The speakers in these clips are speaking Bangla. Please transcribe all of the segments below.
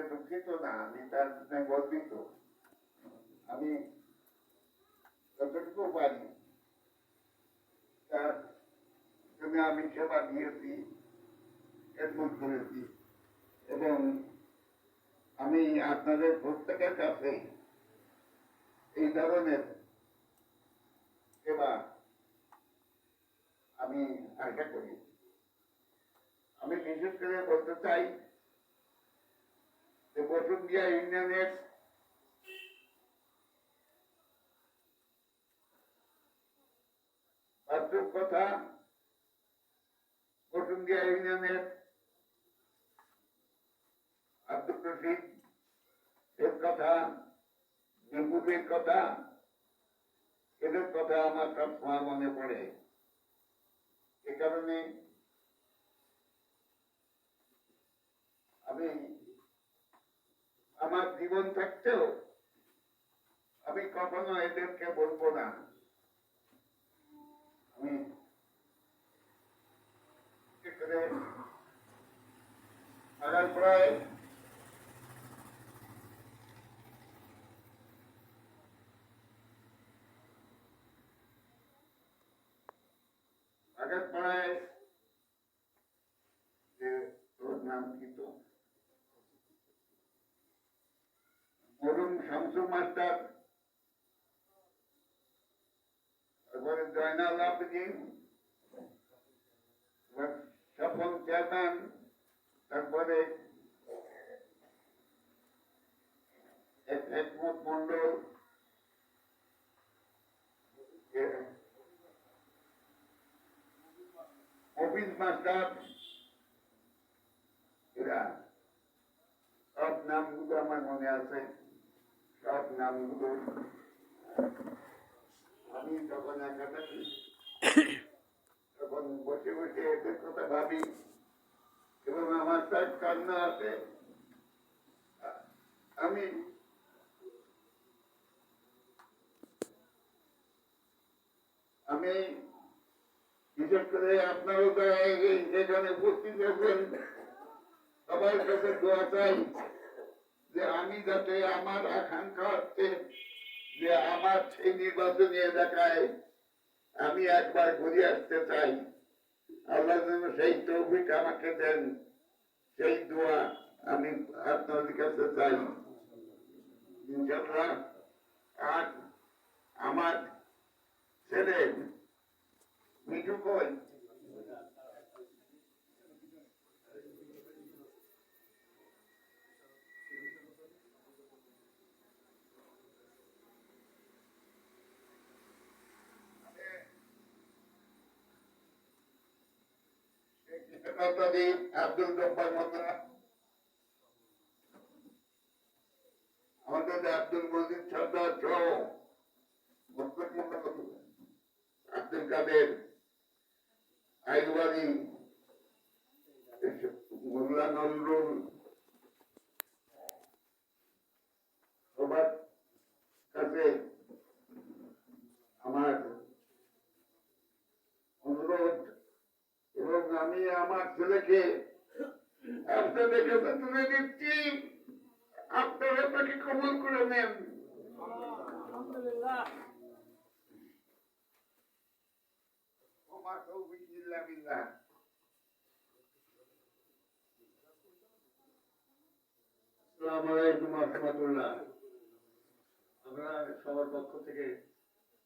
দুঃখিত না, আমি তার জন্য গর্বিত। আমি যতটুকু পারি তার জন্য আমি সেবা দিয়েছি, খেদমত করেছি, এবং আমি আপনাদের প্রত্যেকের কাছে এই ধরনের সেবা আমি আশা করি। আমি বিশেষ করে বলতে চাই যে বসুন্ধিয়া ইউনিয়নের বাস্তব কথা, বসুন্ধিয়া ইউনিয়নের আব্দুল রশিদ এর কথা, মেহবুবের কথা, এদের কথা আমার সবসময় মনে পড়ে। এ কারণে আমি আমার জীবন থাকতেও আমি কখনো এদেরকে বলবো না আমি প্রায় আগেরপাড়ায় যে ওর নাম কি তো মরুম শামসু মাস্টার, তারপরে জয়নাল আবেদিন, স্বপন চেয়ারম্যান, তারপরে একমত মন্ডল, অফিস মাস্টার, এরা সব নামগুলো আমার মনে আছে। সব নামগুলো আমি যখন একা থাকি তখন বসে বসে এদের কথা ভাবি, এবং আমার তার কান্না আছে। আমি আমি বিশেষ করে আপনারও এখানে উপস্থিত আছেন, সবার কাছে দোয়া চাই যে আমি যাতে আমার আকাঙ্ক্ষা হচ্ছে যে আমার সেই নির্বাচনী এলাকায় আমি একবার ঘুরে আসতে চাই। আল্লাহ যেন সেই তৌফিক আমাকে দেন, সেই দোয়া আমি আপনাদের কাছে চাই ইনশাআল্লাহ। আর আমার ছেলে মিঠু কই, আব্দুল জব্বার মোল্লা, আমাদের আব্দুল মজিদ সর্দার সহ আব্দুল কাদের আইনবাদী, মোল্লা নজরুল, সবার কাছে আমার অনুরোধ, এবং আমি আমার ছেলেকে আপনাদের কাছে তুলে দিচ্ছি, আপনারা তাকে কবুল করে নেন। আলহামদুলিল্লাহ। ওমা তৌফিক ইল্লা বিল্লাহ। আসসালামু আলাইকুম ওয়া রাহমাতুল্লাহ। আমরা সবার পক্ষ থেকে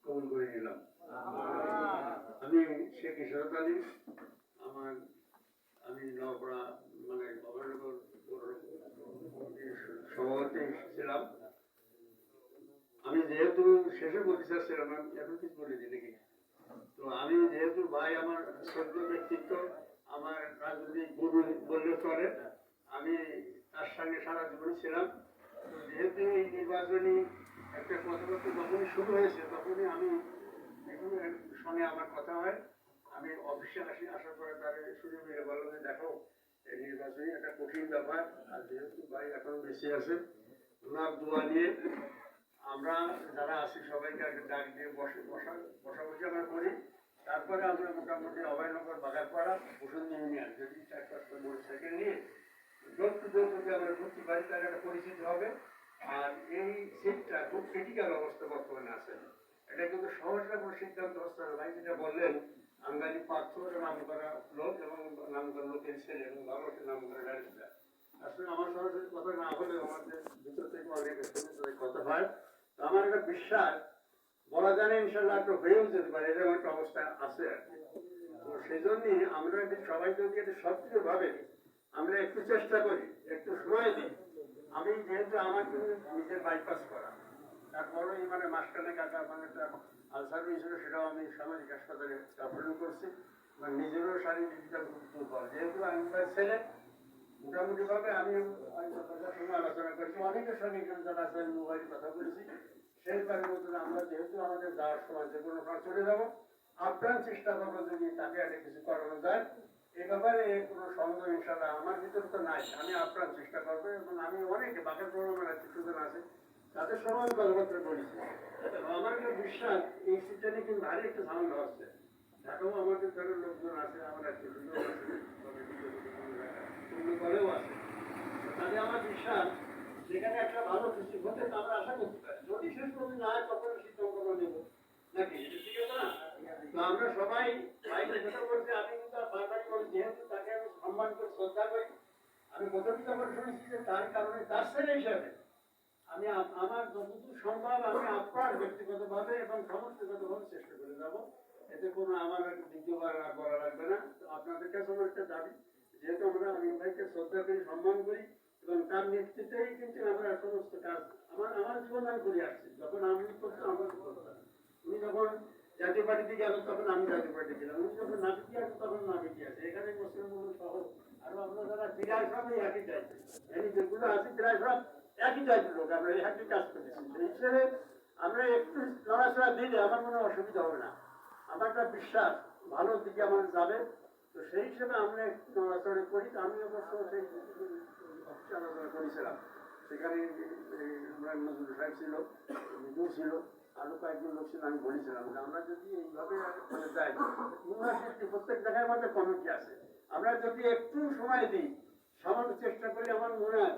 কবুল করে নিলাম। আমি শেখ ইশরাত আলী, আমি নওপাড়া মানে অভয়নগর সভাপতি ছিলাম। আমি যেহেতু শেষে বলতে চাচ্ছিলাম, এখন কিছু বলেছি নাকি, তো আমি যেহেতু ভাই আমার শ্রদ্ধ ব্যক্তিত্ব, আমার রাজনৈতিক গুরু বললে চলে, আমি তার সঙ্গে সারা জীবন ছিলাম। তো যেহেতু এই নির্বাচনী একটা কথাবার্তা যখনই শুরু হয়েছে, তখনই আমি সঙ্গে আমার কথা হয়, আমি অফিসে আসার পরে তার সুযোগ মিলে বললাম যে দেখো এই নির্বাচনী একটা কঠিন ব্যাপার, আর যেহেতু ভাই এখন বেশি আছে, ওনার দোয়া নিয়ে আমরা যারা আছি সবাইকে একটা ডাক দিয়ে বসাবসি আমরা করি। তারপরে আমরা মোটামুটি অভয়নগর, বাগারপাড়া, বসুন্ধরা ইউনিয়ন যদি 4-5টা মোটরসাইকেল নিয়ে ডোর টু ডোর যদি আমরা ঢুকতে পারি তাহলে একটা পরিচিতি হবে। আর এই সিটটা খুব ক্রিটিক্যাল অবস্থা বর্তমানে আছে। এটা কিন্তু সহজে কোনো সিদ্ধান্ত হচ্ছে না। ভাই যেটা বললেন, আঙ্গালি পাথর নাম করা লোক এবং নাম করা লোকের ছেলে এবং বাবাকে নাম করা ডাইরেক্টর। আসলে আমার সরাসরি কথা না হলে আমাদের ভিতর থেকে অনেক কথা হয়। তো আমার একটা বিশ্বাস বলা জানে ইনশাল্লাহ একটু হয়েও যেতে পারে, এরকম একটা অবস্থা আছে আর কি। তো সেই জন্যই আমরা সবাই যদি এটা সক্রিয় ভাবে আমরা একটু চেষ্টা করি, একটু সময় দিই। আমি যেহেতু আমার কিন্তু নিজের বাইপাস করা, তারপরে মানে মাঝখানে কাকা মানে একটা আলসার হয়েছিল, সেটাও আমি সামাজিক হাসপাতালে অপারেশন করছি। মানে নিজেরও শারীরিক দুর্বল, যেহেতু আমি ছেলে মোটামুটি ভাবে আমি সঙ্গে আলোচনা করেছি, অনেকের সঙ্গে যারা আছে মোবাইলে কথা বলেছি। সেই কারণে আমরা যেহেতু আমাদের যাওয়ার সময় যে কোনো চলে যাবো, আপ্রাণ চেষ্টা করবো যদি তাকে একটা কিছু করানো যায়। এ ব্যাপারে কোনো সন্দেহ ইনশাল্লাহ আমার ভিতর তো নাই। আমি আপ্রাণ চেষ্টা করবো এবং আমি অনেকে বাকি প্রোগ্রামের আছে সুযোগ আছে তাদের সবাই কথাবার্তা বলেছি। আমার একটা বিশ্বাস এই সিস্টেমে কিন্তু ভারী একটা ঝামেলা হচ্ছে। ঢাকাও আমাদের ধরনের লোকজন আছে, আমার একটা সুযোগ আছে, কলেও আছে। তাহলে আমার বিশ্বাস যেখানে একটা ভালো কিছু হতে আমরা আশা করতে পারি। যদি শেষ পর্যন্ত না হয় তখন সিদ্ধান্ত নেব নাকি, ঠিক আছে না? তো আমরা সবাই বাইরে যেটা বলছি, আমি কিন্তু বারবারই বলি, যেহেতু তাকে আমি সম্মান করে শ্রদ্ধা করি, আমি প্রথমিত করে শুনেছি যে তার কারণে তার ছেলে হিসাবে আমি আমার যতদূর সম্ভব আমি আপনার ব্যক্তিগতভাবে এবং সমষ্টিগতভাবে চেষ্টা করে যাব। এতে কোনো আমার দ্বিতীয়বার আর বলা লাগবে না। তো আপনাদের কাছে আমার একটা দাবি, যেহেতু আমরা আমিন ভাইকে শ্রদ্ধা করি, সম্মান করি এবং তার নেতৃত্বেই কিন্তু আমরা সমস্ত কাজ আমার জীবন আমি করে আসছি। যখন আমি করতাম আমার করতাম, উনি যখন জাতীয় পার্টিতে গেল তখন আমি জাতীয় পার্টি ছিলাম, উনি যখন নাবিকি আছে তখন নাবিকি আছে। এখানে মুসলিম সহ আরো আমরা যারা প্রায় সবই একই টাইপের, যেগুলো আছে প্রায় সব একই টাইপের লোক, আমরা একই কাজ করেছি। সেই হিসেবে আমরা একটু নড়াচড়া দিলে আমার কোনো অসুবিধা হবে না। আমার একটা বিশ্বাস ভালোর দিকে আমার যাবে। তো সেই হিসেবে আমরা একটু নড়াচড়া করি। আমি অবশ্য সেই আলোচনা করেছিলাম, সেখানে আমরা নজরুল সাহেব ছিল, মিজু ছিল, আরো কয়েকজন লোক ছিল। আমি বলেছিলাম যে আমরা যদি এইভাবে যাই, ইউনিভার্সিটি প্রত্যেক জায়গায় আমাদের কমিটি আছে, আমরা যদি একটু সময় দিই, সামান্য চেষ্টা করি, আমার মনে হয়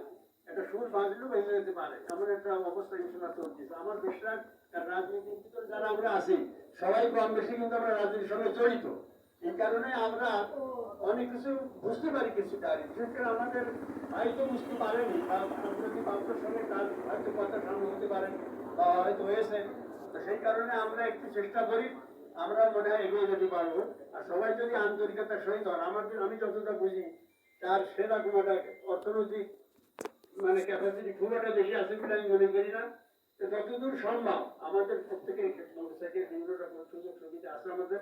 একটা সুর বাঁধলেও ভেঙে যেতে পারে এমন একটা অবস্থা ইনশাল্লাহ চলছে। আমার বিশ্বাস রাজনীতির ভিতরে যারা আমরা আছি সবাই কম বেশি কিন্তু আমরা রাজনীতির সঙ্গে জড়িত। এই কারণে আমরা অনেক কিছু বুঝতে পারি কিছুটা, বিশেষ করে আমাদের ভাই তো বুঝতে পারেনি, বা যদি বাবুর সঙ্গে তার হয়তো কথা সামনে হতে পারে বা হয়তো হয়েছে। তো সেই কারণে আমরা একটু চেষ্টা করি, আমরা মনে হয় এগিয়ে যেতে পারবো। আর সবাই যদি আন্তরিকতার সহিত হয়, আমি যতটা বুঝি তার সেরা কোনো একটা অর্থনৈতিক মানে ক্যাপাসিটি খুব একটা বেশি আছে বলে আমি মনে করি না। যতদূর সম্ভব আমাদের প্রত্যেকের থেকে সুন্দর সুযোগ সুবিধা আছে আমাদের,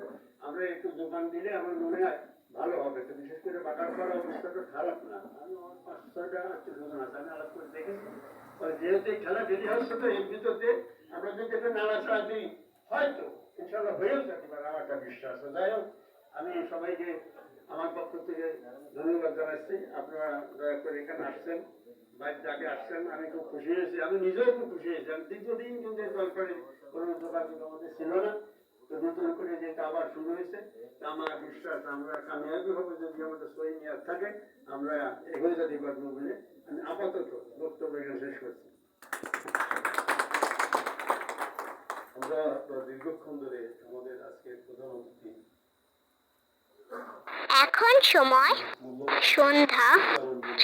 আমরা একটু দোকান দিলে আমার মনে হয় ভালো হবে। তো বিশেষ করে বাটার করা অবস্থাটা খারাপ না। আমি আমার 5-6টা আত্মীয়-স্বজন আছে, আমি আলাপ করে দেখেছি। যেহেতু এই খেলা দেরি হচ্ছে, তো এর ভিতরে আমরা যদি একটা নাড়াচাড়া দিই হয়তো ইনশাল্লাহ হয়েও যেতে পারে, আমার একটা বিশ্বাস। যাই হোক, আমি সবাইকে আমার পক্ষ থেকে ধন্যবাদ জানাচ্ছি। আপনারা দয়া করে এখানে আসছেন, বাইরে যাকে আসছেন, আমি খুব খুশি হয়েছি। আমি নিজেও খুব খুশি হয়েছি। আমি দীর্ঘদিন কিন্তু জলপাইয়ের কোনো যোগাযোগ আমাদের ছিল না। তো নতুন করে যেটা আবার শুরু হয়েছে, আমার বিশ্বাস আমরা কামিয়াবি হবে যদি আমাদের সহি নিয়াত থাকে, আমরা এগিয়ে যেতে পারবো বলে আমি আপাতত বক্তব্য এখানে শেষ করছি। আমরা দীর্ঘক্ষণ ধরে আমাদের আজকের প্রধান অতিথি, এখন সময় সন্ধ্যা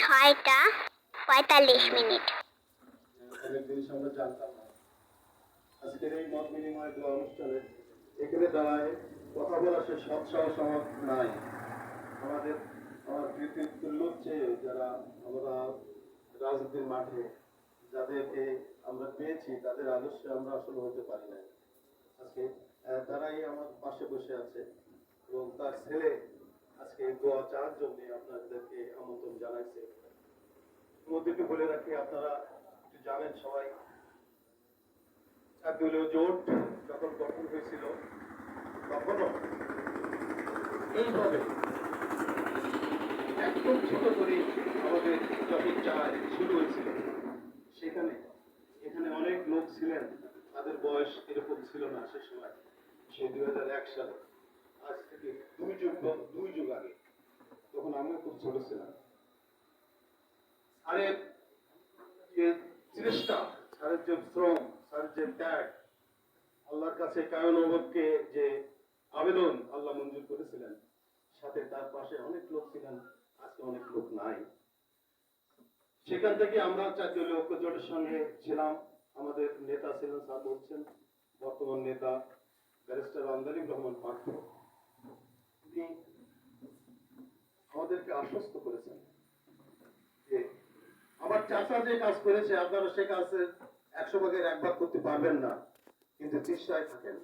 6:45। অনেক জিনিস আমরা জানতাম না। আজকের এই মত বিনিময় অনুষ্ঠানে এখানে দাঁড়ায় কথা বলার সে সৎসাহস আমার নাই। আমার লোক চেয়ে যারা আমরা রাজনীতির মাঠে যাদেরকে আমরা পেয়েছি, তাদের আদর্শে আমরা আসলে হতে পারি না। আজকে তারাই আমার পাশে বসে আছে এবং তার ছেলে আজকে দোয়া চাওয়ার জন্য আপনাদেরকে আমন্ত্রণ জানাইছে। মধ্যে একটু বলে রাখি, আপনারা একটু জানেন সবাই, দলীয় জোট যখন গঠন হয়েছিল তখনও এইভাবে একদম ছোট করে আমাদের যখন চায় শুরু হয়েছিল, এখানে অনেক লোক ছিলেন, তাদের বয়স এরকম ছিল না সে সময়, সে 2001 সালে, আজ থেকে দুই যুগ আগে, তখন আমিও খুব ছোট ছিলাম। স্যারের যে চেষ্টা, স্যারের যে শ্রম, স্যারের যে ত্যাগ, আল্লাহর কাছে কায়নবদকে যে আবেদন আল্লাহ মঞ্জুর করেছিলেন, সাথে তার পাশে অনেক লোক ছিলেন, আজকে অনেক লোক নাই। সেখান থেকে আমরা জাতীয় ঐক্য জোটের সঙ্গে ছিলাম। আমাদের নেতা ছিলেন, স্যার বলছেন, বর্তমান নেতা ব্যারিস্টার আন্দালিব রহমান পার্থ। তিনি আমাদেরকে আশ্বস্ত করেছেন যে আমার চাচা যে কাজ করেছে আপনারা সে কাজের 100 ভাগের 1 ভাগ করতে পারবেন না, কিন্তু চেষ্টায় থাকেন।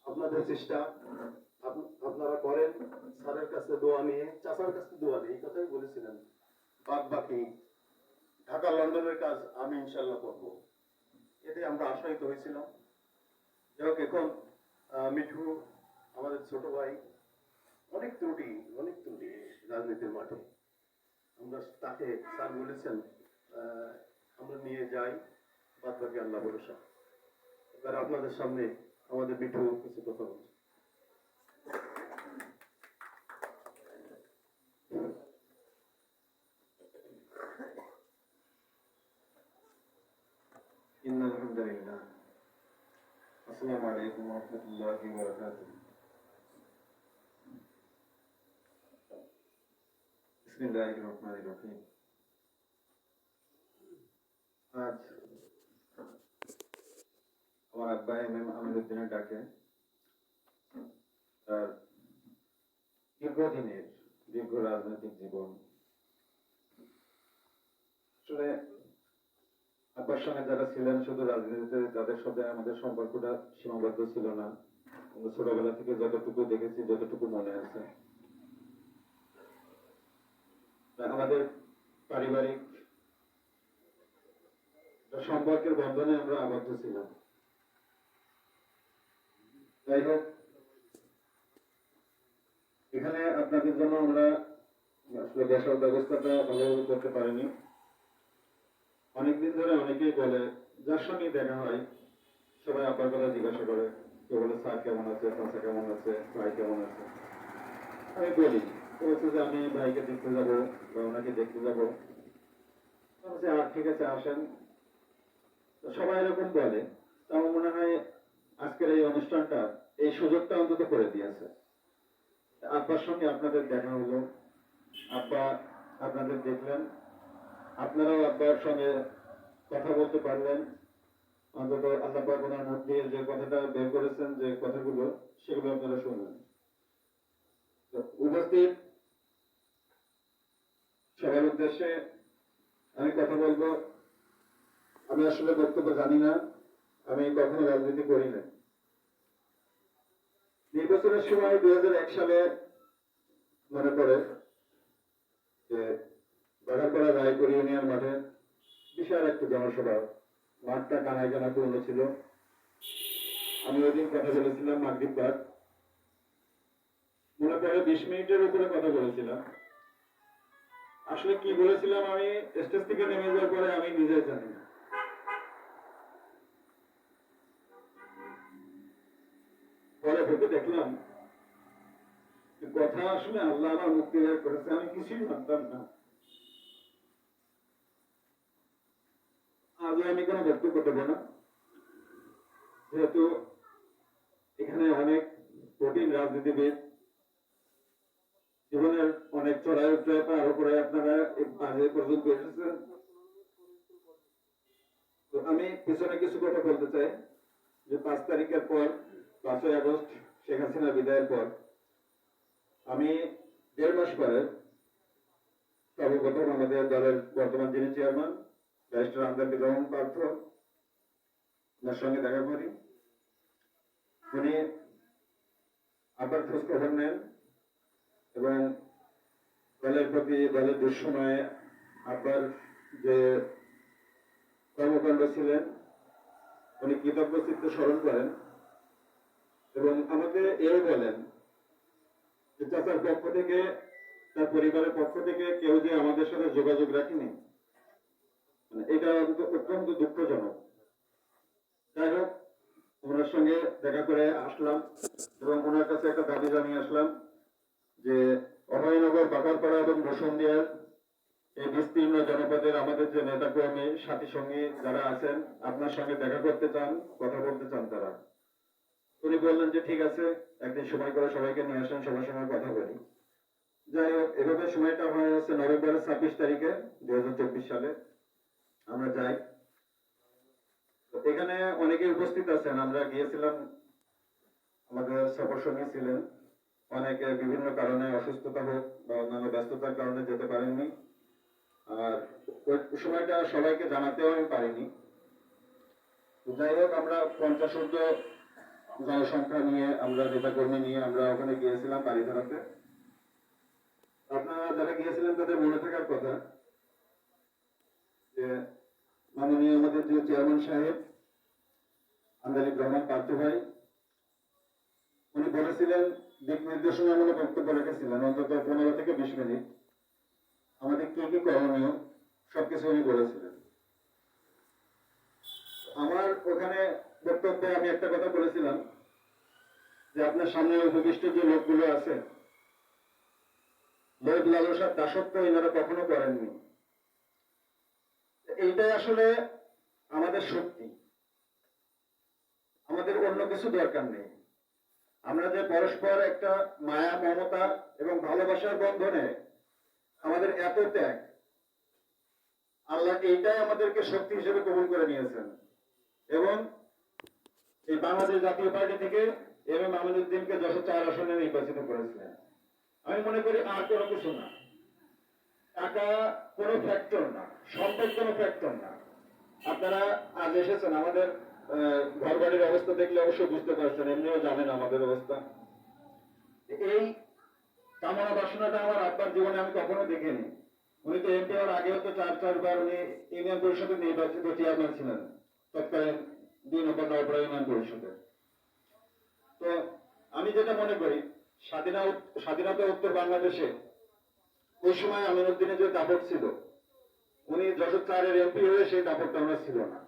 আপনাদের চেষ্টা আপনারা করেন, স্যারের কাছে দোয়া নিয়ে, চাচার কাছে দোয়া নিয়ে, এই কথাই বলেছিলেন। বাদ বাকি ঢাকা লন্ডনের কাজ আমি ইনশাল্লাহ করবো, এতে আমরা আশায়িত হয়েছিলাম। যাই হোক, এখন মিঠু আমাদের ছোট ভাই, অনেক ত্রুটি রাজনীতির মাঠে। আমরা তাকে, স্যার বলেছেন আমরা নিয়ে যাই, বাদ বাকি আল্লাহ ভরসা। এবার আপনাদের সামনে আমাদের মিঠু কিছু কথা বলছে। إن الحمد لله. السلام عليكم ورحمة الله وبركاته. بسم الله الرحمن الرحيم. আজ আমার আব্বা এমএম আমিরুদ্দিনের ডাকে তার দীর্ঘ রাজনৈতিক জীবন, আসলে আব্বার সঙ্গে যারা ছিলেন শুধু রাজনীতিতে, তাদের সাথে আমাদের সম্পর্কটা সীমাবদ্ধ ছিল না। আমরা ছোটবেলা থেকে যতটুকু দেখেছি, যতটুকু মনে আছে, আমাদের পারিবারিক সম্পর্কের বন্ধনে আমরা আবদ্ধ ছিলাম। যাই হোক, এখানে আপনাদের জন্য আমরা আসলে বসার ব্যবস্থাটা ভালোভাবে করতে পারিনি। অনেকদিন ধরে অনেকেই বলে, যার সঙ্গে দেখা হয় সবাই আপার কথা জিজ্ঞাসা করে, কেউ বলে স্যার কেমন আছে, চাচা কেমন আছে, ভাই কেমন আছে। আমি বলি, বলছে যে আমি ভাইকে দেখতে যাবো বা ওনাকে দেখতে যাবো। ঠিক আছে, আসেন। সবাই এরকম বলে। আমার মনে হয় আজকের এই অনুষ্ঠানটা এই সুযোগটা অন্তত করে দিয়েছে। আব্বার সঙ্গে আপনাদের দেখা হলো, আব্বা আপনাদের দেখলেন, আপনারাও আব্বার সঙ্গে কথা বলতে পারলেন। অন্তত আল্লাহ পাক ওনার মুখ দিয়ে যে কথাটা বের করেছেন, যে কথাগুলো, সেগুলো আপনারা শুনলেন। উপস্থিত সবার উদ্দেশ্যে আমি কথা বলবো। আমি আসলে বক্তব্য জানি না, আমি কখনো রাজনীতি করি না। নির্বাচনের সময় 2001 সালে মনে পড়ে যে বাঘারপাড়া রায়পুর ইউনিয়ন মাঠে বিশাল একটা জনসভা, মাঠটা কানায় কানা পূর্ণ ছিল। আমি ওই দিন কথা বলেছিলাম মাগরিব বাদ, মনে পড়ে 20 মিনিটের উপরে কথা বলেছিলাম। আসলে কি বলেছিলাম আমি স্টেজ থেকে নেমে যাওয়ার পরে আমি নিজেই জানি না। পরে ভেবে দেখলাম কথা আসলে আল্লাহ আমার মুক্তি বের করেছে, আমি কিছুই জানতাম না। আজও আমি কোনো বক্তব্য দেবো না, যেহেতু এখানে অনেক কঠিন রাজনীতিবিদ, জীবনের অনেক চড়াই উত্তরায় পার করে আপনারা আজ পর্যন্ত এসেছেন। তো আমি পিছনে কিছু কথা বলতে চাই যে 5 তারিখের পর, 5ই আগস্ট শেখ হাসিনা বিদায়ের পর, আমি 1.5 মাস পরে সর্বপ্রথম আমাদের দলের বর্তমান যিনি চেয়ারম্যান ব্যারিস্টার আন্দালিব রহমান পার্থ, ওনার সঙ্গে দেখা করি। উনি আবার খোঁজ খবর নেন এবং দলের প্রতি, দলের দুঃসময়ে আব্বার যে কর্মকাণ্ড ছিলেন উনি কৃতজ্ঞ চিত্তে স্মরণ করেন এবং আমাকে এও বলেন যে চাচার পক্ষ থেকে, তার পরিবারের পক্ষ থেকে কেউ যে আমাদের সাথে যোগাযোগ রাখেনি, এটা অত্যন্ত দুঃখজনক। যাই হোক, ওনার সঙ্গে দেখা করে আসলাম এবং ওনার কাছে একটা দাবি জানিয়ে আসলাম যে অভয়নগর, বাগারপাড়া এবং বসুন্দিয়ার এই বিস্তীর্ণ জনপদের আমাদের যে নেতাকর্মী সাথী সঙ্গী যারা আছেন আপনার সঙ্গে দেখা করতে চান, কথা বলতে চান তারা। উনি বললেন যে ঠিক আছে, একদিন সময় করে সবাইকে নিয়ে আসেন, সবার সঙ্গে কথা বলি। যাই হোক, এভাবে সময়টা হয়ে যাচ্ছে নভেম্বরের 26 তারিখে 2024 সালে আমরা যাই। তো এখানে অনেকে উপস্থিত আছেন, আমরা গিয়েছিলাম, আমাদের সফর সঙ্গী ছিলেন, অনেকে বিভিন্ন কারণে অসুস্থতা হোক বা অন্যান্য ব্যস্ততার কারণে যেতে পারেননি। আর ওই সময়টা সবাইকে জানাতেও আমি পারিনি। যাই হোক, আমরা 50 ঊর্ধ্ব জনসংখ্যা নিয়ে, আমরা নেতাকর্মী নিয়ে আমরা ওখানে গিয়েছিলাম বাড়িধারাতে। আপনারা যারা গিয়েছিলেন তাদের মনে থাকার কথা যে মাননীয় আমাদের যে চেয়ারম্যান সাহেব আন্দালিব রহমান পার্থ ভাই, উনি বলেছিলেন, দিক নির্দেশনামূলক বক্তব্য রেখেছিলেন অন্তত 15 থেকে 20 মিনিট, আমাদের কি কি করণীয় সবকিছু উনি বলেছিলেন। আমার ওখানে বক্তব্যে আমি একটা কথা বলেছিলাম যে আপনার সামনে উপবিষ্ট যে লোকগুলো আছে, লোভ লালসার দাসত্ব এনারা কখনো করেননি। এইটাই আসলে আমাদের শক্তি, আমাদের অন্য কিছু দরকার নেই। আমরা যে পরস্পর একটা মায়া, মমতা এবং ভালোবাসার বন্ধনে আমাদের এত ত্যাগ, আল্লাহ এইটাই আমাদেরকে শক্তি হিসেবে কবুল করে নিয়েছেন। এবং এই বাংলাদেশ জাতীয় পার্টি থেকে এম এম আমিনউদ্দিনকে যশোর 4 আসনে নির্বাচিত করেছিলেন। আমি মনে করি আর কোনো কিছু না, টাকা কোনো ফ্যাক্টর না, সম্পদ কোনো ফ্যাক্টর না। আপনারা আজ এসেছেন, আমাদের ঘর বাড়ির অবস্থা দেখলে অবশ্যই বুঝতে পারছেন, এমনিও জানেন আমাদের অবস্থা। এই কামনা বাসনাটা আমার আব্বার জীবনে আমি কখনো দেখিনি। উনি তো এমপি হওয়ার আগেও তো 4-4 বার উনি ইউনিয়ন পরিষদের নির্বাচিত চেয়ারম্যান ছিলেন, তৎকালীন 2 নম্বর নয়পাড়া ইউনিয়ন পরিষদের। তো আমি যেটা মনে করি, স্বাধীনতা উত্তর বাংলাদেশে ওই সময় আমিনউদ্দিনের যে দাপট ছিল, উনি যশোর 4-এর এমপি হয়ে সেই দাপটটা ওনার ছিল না।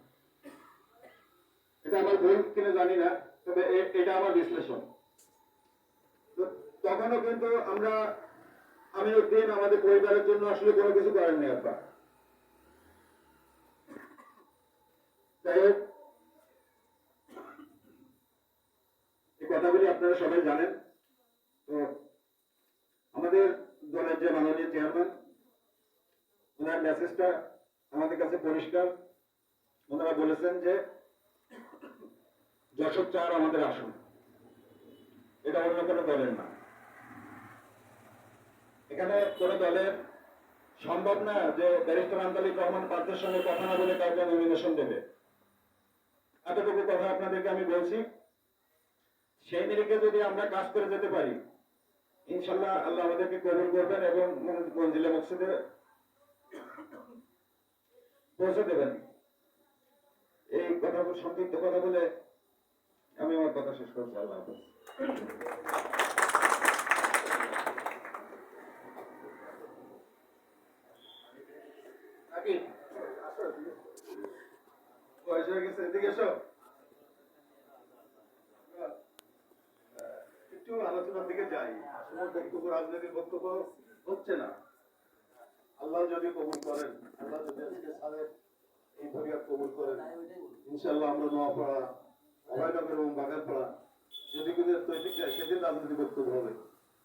এটা আমার ভুল কিনা জানি না, তবে এটা আমার বিশ্লেষণ। তখনও কিন্তু আমরা আমিনউদ্দিন আমাদের পরিবারের জন্য আসলে কোনো কিছু করেননি আব্বা। যাই হোক, এই কথাগুলি আপনারা সবাই জানেন। তো আমাদের দলের যে মাননীয় চেয়ারম্যান, ওনার মেসেজটা আমাদের কাছে পরিষ্কার। ওনারা বলেছেন যে যশোর 4 আমাদের আসন, এটা অন্য কোনো দলের না। এখানে কোনো দলের সম্ভব না যে ব্যারিস্টার আন্দালিব রহমান পার্থের সঙ্গে কথা না বলে কাউকে নমিনেশন দেবে। এতটুকু কথা আপনাদেরকে আমি বলছি। সেই নিরিখে যদি আমরা কাজ করে যেতে পারি, ইনশাল্লাহ আল্লাহ আমাদেরকে কবুল করবেন এবং মঞ্জিলে মকসুদে পৌঁছে দেবেন। এই কথা সংক্ষিপ্ত কথা বলে আমি আমার কথা শেষ করছি। আল্লাহ হাফেজ। বয়স হয়ে গেছে, এদিকে এসো। একটু আলোচনার দিকে যাই। আসলে বক্তব্য, রাজনৈতিক বক্তব্য হচ্ছে না। আল্লাহ যদি কবুল করেন, আল্লাহ যদি আজকে স্যারের এই ফরিয়াদ কবুল করেন, ইনশাআল্লাহ আমরা নোয়াপাড়া, অভয়নগর এবং বাগানপাড়া যদি কিন্তু তৈরি যায়, সেদিন রাজনৈতিক বক্তব্য হবে।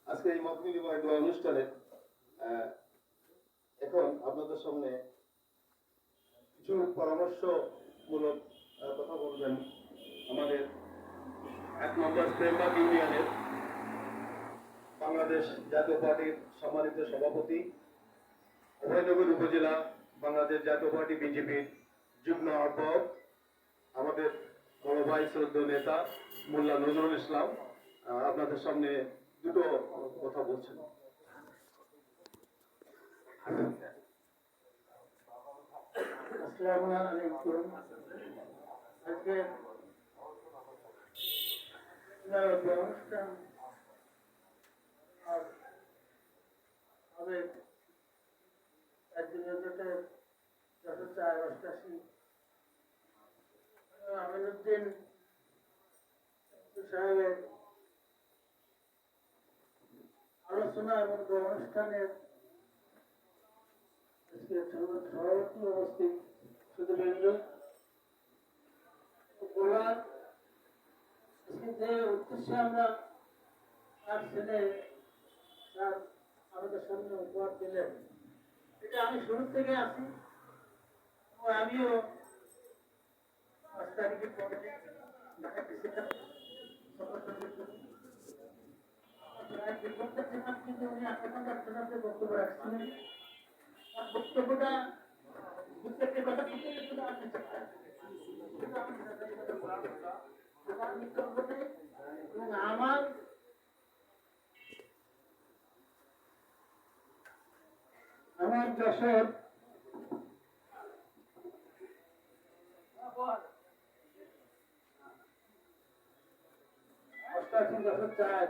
আজকে এই মত বিনিময় দোয়া অনুষ্ঠানে এখন আপনাদের সামনে কিছু পরামর্শমূলক কথা বলবেন আমাদের 1 নম্বর প্রেমবাগ ইউনিয়নের বাংলাদেশ জাতীয় পার্টির সম্মানিত সভাপতি, অভয়নগর উপজেলা বাংলাদেশ জাতীয় পার্টি বিজেপির যুগ্ম আহ্বায়ক, আমাদের বড় ভাই শ্রদ্ধেয় নেতা মোল্লা নজরুল ইসলাম আপনাদের সামনে দুটো কথা বলছেন। আসসালামু আলাইকুম। আজকে অনুষ্ঠান হবে একদিনের যেতে 488 আমিনউদ্দিন সাহেবের আলোচনা এবং অনুষ্ঠানের আজকে সভাপতি উপস্থিত সুধীবৃন্দ বলার যে উদ্দেশ্যে আমরা তার ছেলে তার আমাদের সামনে উপহার দিলেন, এটা আমি শুরু থেকে আছি ও আমিও 5 তারিখের পরে ঢাকা গেছিলাম। প্রায় 2 ঘন্টা ছিলাম, কিন্তু উনি 8 ঘন্টা বক্তব্য রাখছিলেন। তার বক্তব্যটা প্রত্যেকটি কথা প্রত্যেকটি কথা আপনি চাচ্ছেন, এবং আমার যশোর অষ্টাশি যশোর 4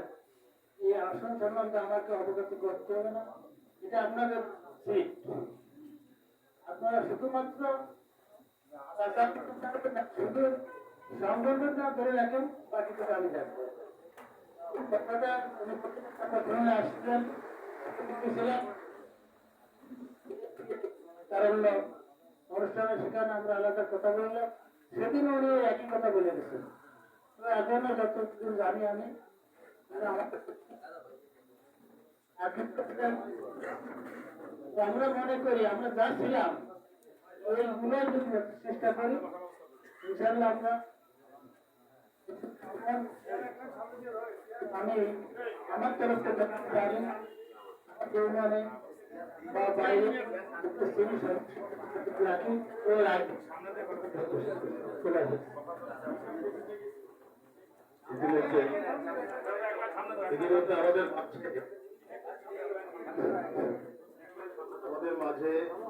এই আসন সম্বন্ধে আমাকে অবগত করতে হবে না, এটা আপনাদের সিট। আপনারা শুধুমাত্র শুধু সংগঠনটা ধরে রাখেন, বাকি করে আমি দেখবো। কথাটা উনি প্রথমে আসছেন ছিলেন, কারণ অনুষ্ঠানের সেখানে আমরা আলাদা কথা বললাম, সেদিন উনি একই কথা বলে গেছেন। এখনো যতদূর জানি আমি আমরা মনে করি আমরা যা ছিলাম ওইগুলোর জন্য চেষ্টা করি, ইনশাল্লাহ আমরা আমি আমার তরফ থেকে পারি মানে বা বাইরে রাখি ও রাখি ইতিমধ্যে আমাদের মাঝে